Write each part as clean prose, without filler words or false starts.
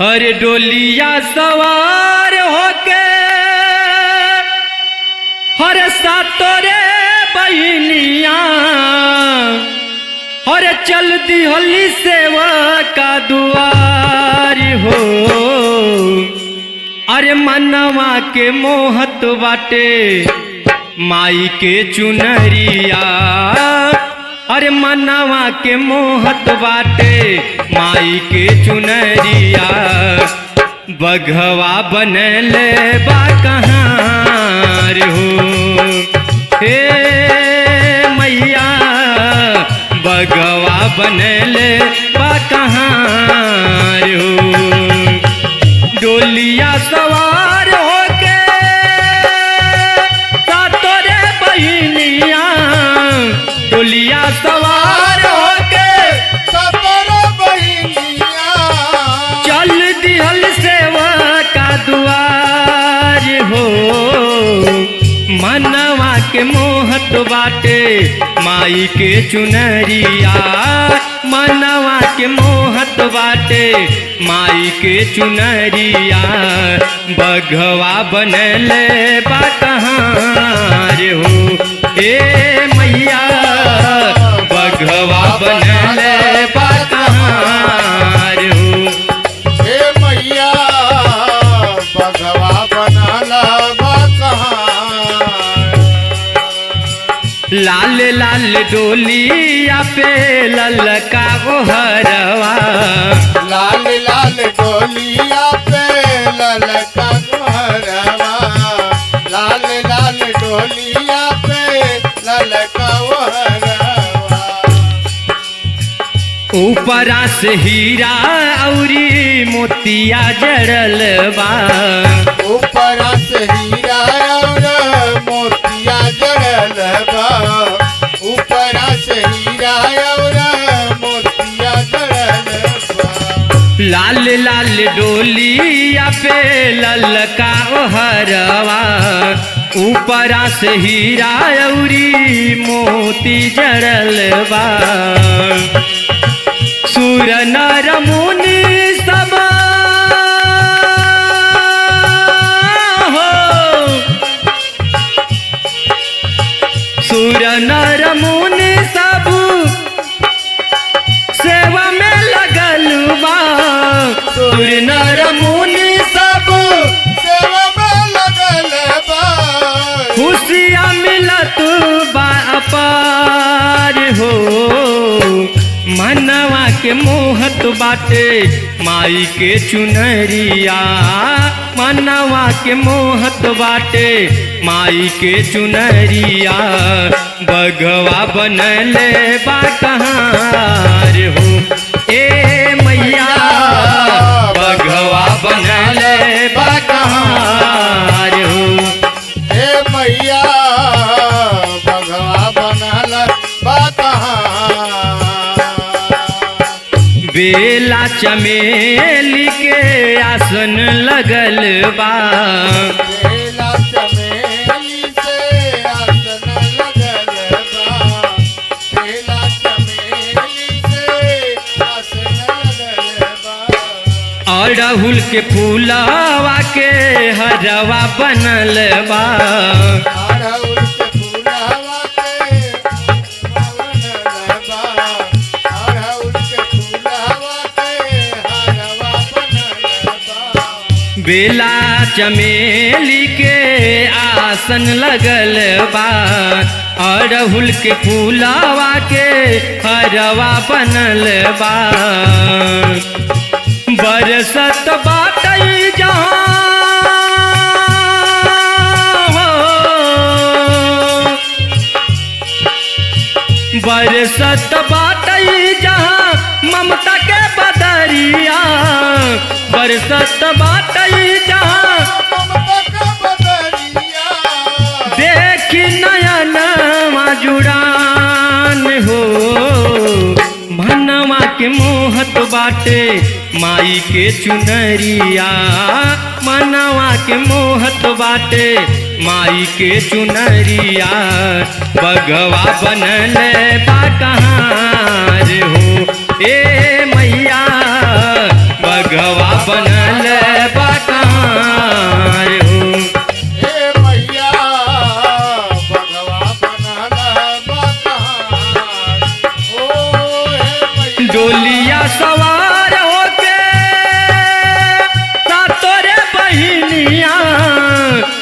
अरे डोलिया सवार होके हर सातोरे बहनिया हर चल दी होली सेवा का दुआर हो। अरे मनवा के मोहत बाटे माई के चुनरिया, अरे मनवा के मोहत बाटे माई के चुनरिया। बघवा बनले बा कहाँ रे हो, हे मैया बघवा बनले बा कहाँ रे हो। डोलिया सवार होके सातोरे बहनिया, डोलिया सवार होके सातोरे बहनिया चल दिहल सेवा का दुआर हो। मनवा के मोहत बाटे माई के चुनरिया, मनवा के मोहत बाटे माई के चुनरिया। बघवा बनले बा कहाँ रे हो, ए मैया बघवा बनले बा कहाँ रे हो। हे मैया बघवा बनला बा कहाँ। लाल लाल डोलिया पे ललका गोहरवा, लाल लाल डोलिया पे ललका गोहरवा, लाल लाल डोलिया पे ललका गोहरवा। ऊपरा से हीरा औरी मोतिया जड़ल बा, ऊपरा से हीरा और मोतिया जड़ल बा, ऊपरा से हीरा और मोतिया जड़ल बा। लाल लाल डोलिया पे ललका ओहरवा, ऊपरा से हीरा औरी मोती जड़ल बा। सुर नर मुनि सब हो, सुर नर मुनि सब सेवा में लगल बा। सुर नर मुनि सब सेवा में लगल बा, खुशियाँ मिलत बा अपार हो। मनवा के मोहत बाटे माई के चुनरिया, मनवा के मोहत बाटे माई के चुनरिया। बघवा बनले बा कहाँ रे हो, ए मैया बघवा बनले बा कहाँ रे हो। हे मैया बघवा बनला बा कहाँ। बेला चमेली के आसन लगल बा, बेला चमेली से आसन लगल बा, बेला चमेली से आसन लगल बा। अड़हुल के फूलवा के हरवा बनल बा, अड़हुल के फूलवा के बनल बा, अड़हुल के फूलवा के हरवा बनल बा। बेला चमेली के आसन लगल बा, अड़हुल के फूलवा के हरवा बनल बा। बरसत बाटई जहाँ हो, बरसत बाटई जहाँ ममता के बदरिया, बरसत बाटई जहाँ ममता का बदरिया, देखी नयन जुड़ान हो। मनवा के मोहत बाटे माई के चुनरिया, मनवा के मोहत बाटे माई के चुनरिया। बघवा बनले बा कहाँ रे हो, ए मैया बघवा बन सवार होके सातोरे बहिनिया,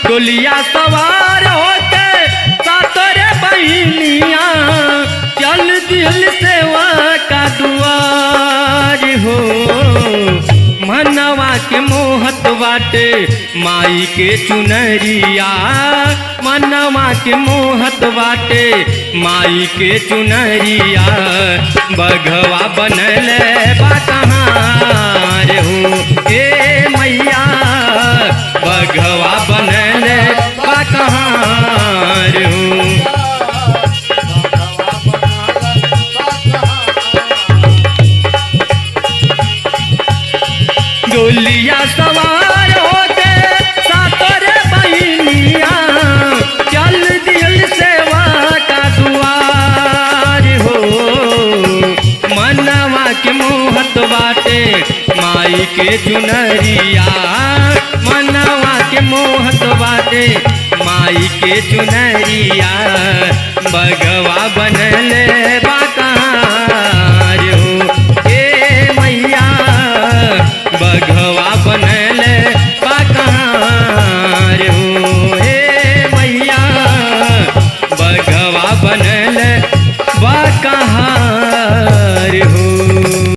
डोलिया सवार होके सातोरे बहिनिया, चल दिल सेवा का दुआर हो। मनवा के मोहत बाटे माई के चुनरिया, मनवा के मोहत बाटे माई के चुनरिया, बघवा बनल बा कहाँ रे हो ए मैया, बघवा बनल बा कहाँ रे हो। डोलिया सवार होके सातोरे बहिनिया, चल दिल सेवा का दुआर हो। मनवा के मोहत बाटे माई के चुनरिया, मनवा के मोहत बाटे माई के चुनरिया, बगवा बनल बा